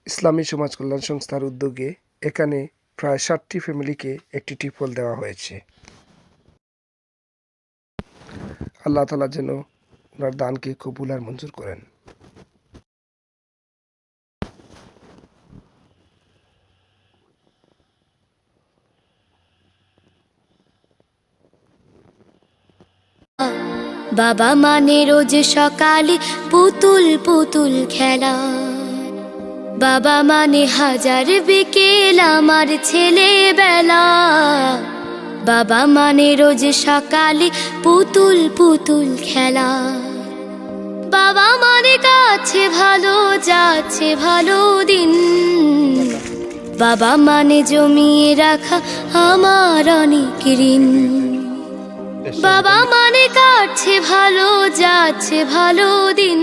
ইসলামী সমাজ কল্যাণ সংস্থার উদ্যোগে এখানে প্রায় 60টি ফ্যামিলিকে একটি টিউবওয়েল দেওয়া হয়েছে। আল্লাহ তাআলা যেন ওনার দানকে কবুল আর মঞ্জুর করেন। বাবা মানে রোজ সকালে পুতুল পুতুল খেলা, বাবা মানে হাজার বিকেল আমার ছেলেবেলা। বাবা মানে রোজ সকালে পুতুল পুতুল খেলা, বাবা মানে কাছে ভালো যাচ্ছে ভালো দিন, বাবা মানে জমিয়ে রাখা আমার অনেক ঋণ। বাবা মানে কাটছে ভালো যাচ্ছে ভালো দিন।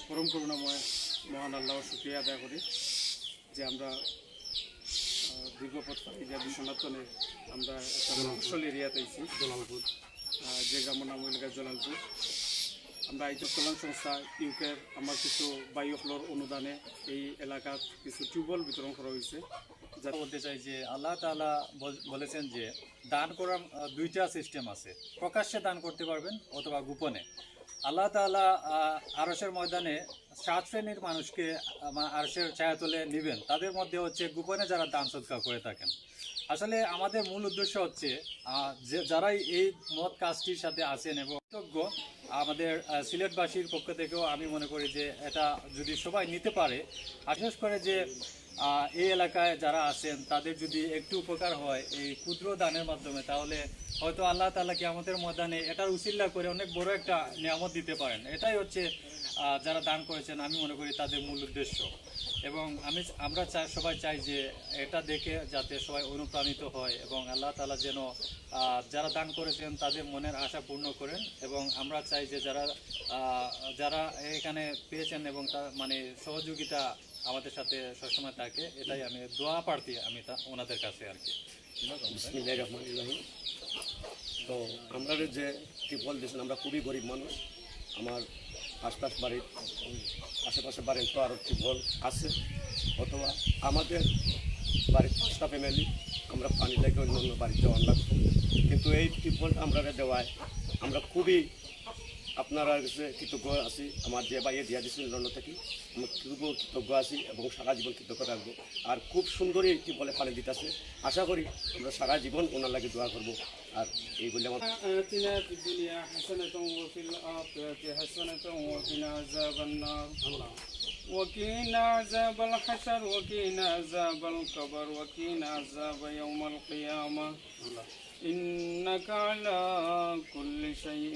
পরম করুণাময় মহান আল্লাহর শুকরিয়া আদায় করি যে আমরা দীর্ঘ পথ পাড়ি দিয়া বিশ্বনাথনে আমরা একটা মফস্বল এরিয়াতে আইছি, জলালপুর, যে গ্রামের নাম হইল জলালপুর। আমরা আইটি কল্যাণ সংস্থা ইউকের আমার কিছু বায়ুফ্লোর অনুদানে এই এলাকার কিছু টিউবওয়েল বিতরণ করা হয়েছে। যা বলতে চাই যে আল্লাহ তাআলা বলেছেন যে দান করার দুইটা সিস্টেম আছে, প্রকাশ্যে দান করতে পারবেন অথবা গোপনে। আল্লাহ তাআলা আরশের ময়দানে 7 শ্রেণীর মানুষকে আরশের ছায়াতলে নেবেন, তাদের মধ্যে হচ্ছে গোপনে যারা দান সদকা করে থাকেন। আসলে আমাদের মূল উদ্দেশ্য হচ্ছে যে যারাই এই মহৎ কাজটির সাথে আছেন এবং কৃতজ্ঞ, আমাদের সিলেটবাসীর পক্ষ থেকেও আমি মনে করি যে এটা যদি সবাই নিতে পারে, বিশেষ করে যে এই এলাকায় যারা আছেন তাদের যদি একটু উপকার হয় এই ক্ষুদ্র দানের মাধ্যমে, তাহলে হয়তো আল্লাহ তাআলা কিয়ামতের ময়দানে এটার উসিলা করে অনেক বড় একটা নিয়ামত দিতে পারেন। এটাই হচ্ছে যারা দান করেছেন আমি মনে করি তাদের মূল উদ্দেশ্য। এবং আমরা সবাই চাই যে এটা দেখে যাতে সবাই অনুপ্রাণিত হয় এবং আল্লাহ তাআলা যেন যারা দান করেছেন তাদের মনের আশা পূর্ণ করেন। এবং আমরা চাই যে যারা এখানে পেয়েছেন এবং তার মানে সহযোগিতা আমাদের সাথে সবসময় থাকে, এটাই আমি দোয়া প্রার্থী আমি ওনাদের কাছে আর কি। বিসমিল্লাহির রহমানির রহিম। তো আমরা যে টিউবওয়েল দিয়েছেন, আমরা খুবই গরিব মানুষ। আমার আশেপাশে বাড়ির তো আরও টিউবওয়েল আছে, অথবা আমাদের বাড়ির 5টা ফ্যামিলি আমরা পানি লাগে অন্য অন্য বাড়ি যাওয়ার লাগতো, কিন্তু এই টিউবওয়েলটা আমরা দেওয়ায় আমরা খুবই আপনারা কাছে কৃতজ্ঞ আছি। আমার যে বাইরে দিয়া দিচ্ছেন লন্ডন থেকে, আমি খুবই কৃতজ্ঞ আছি এবং সারা জীবন কৃতজ্ঞ থাকবো। আর খুব সুন্দরই একটি বলে পানি দিতেছে, আশা করি আমরা সারা জীবন ওনার লাগে দোয়া করবো। আর এই বলে আমার وقنا عذاب الحشر وقنا عذاب القبر وقنا عذاب يوم القيامة إنك على كل شيء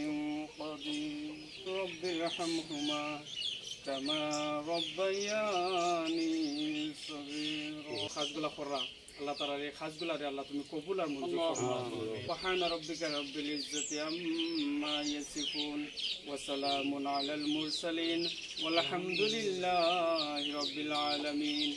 قدير رب ارحمهما كما ربياني صغيرا খাসগুলা কররা আল্লাহ তাআলার এই খাসগুলারে আল্লাহ তুমি কবুল আর মঞ্জুর করো। সুবহান রাব্বিকা রাব্বিল ইজ্জাতি আম্মা ইয়াসিফুন ওয়া সালামুন আলাল মুরসালিন ওয়াল হামদুলিল্লাহি রাব্বিল আলামিন।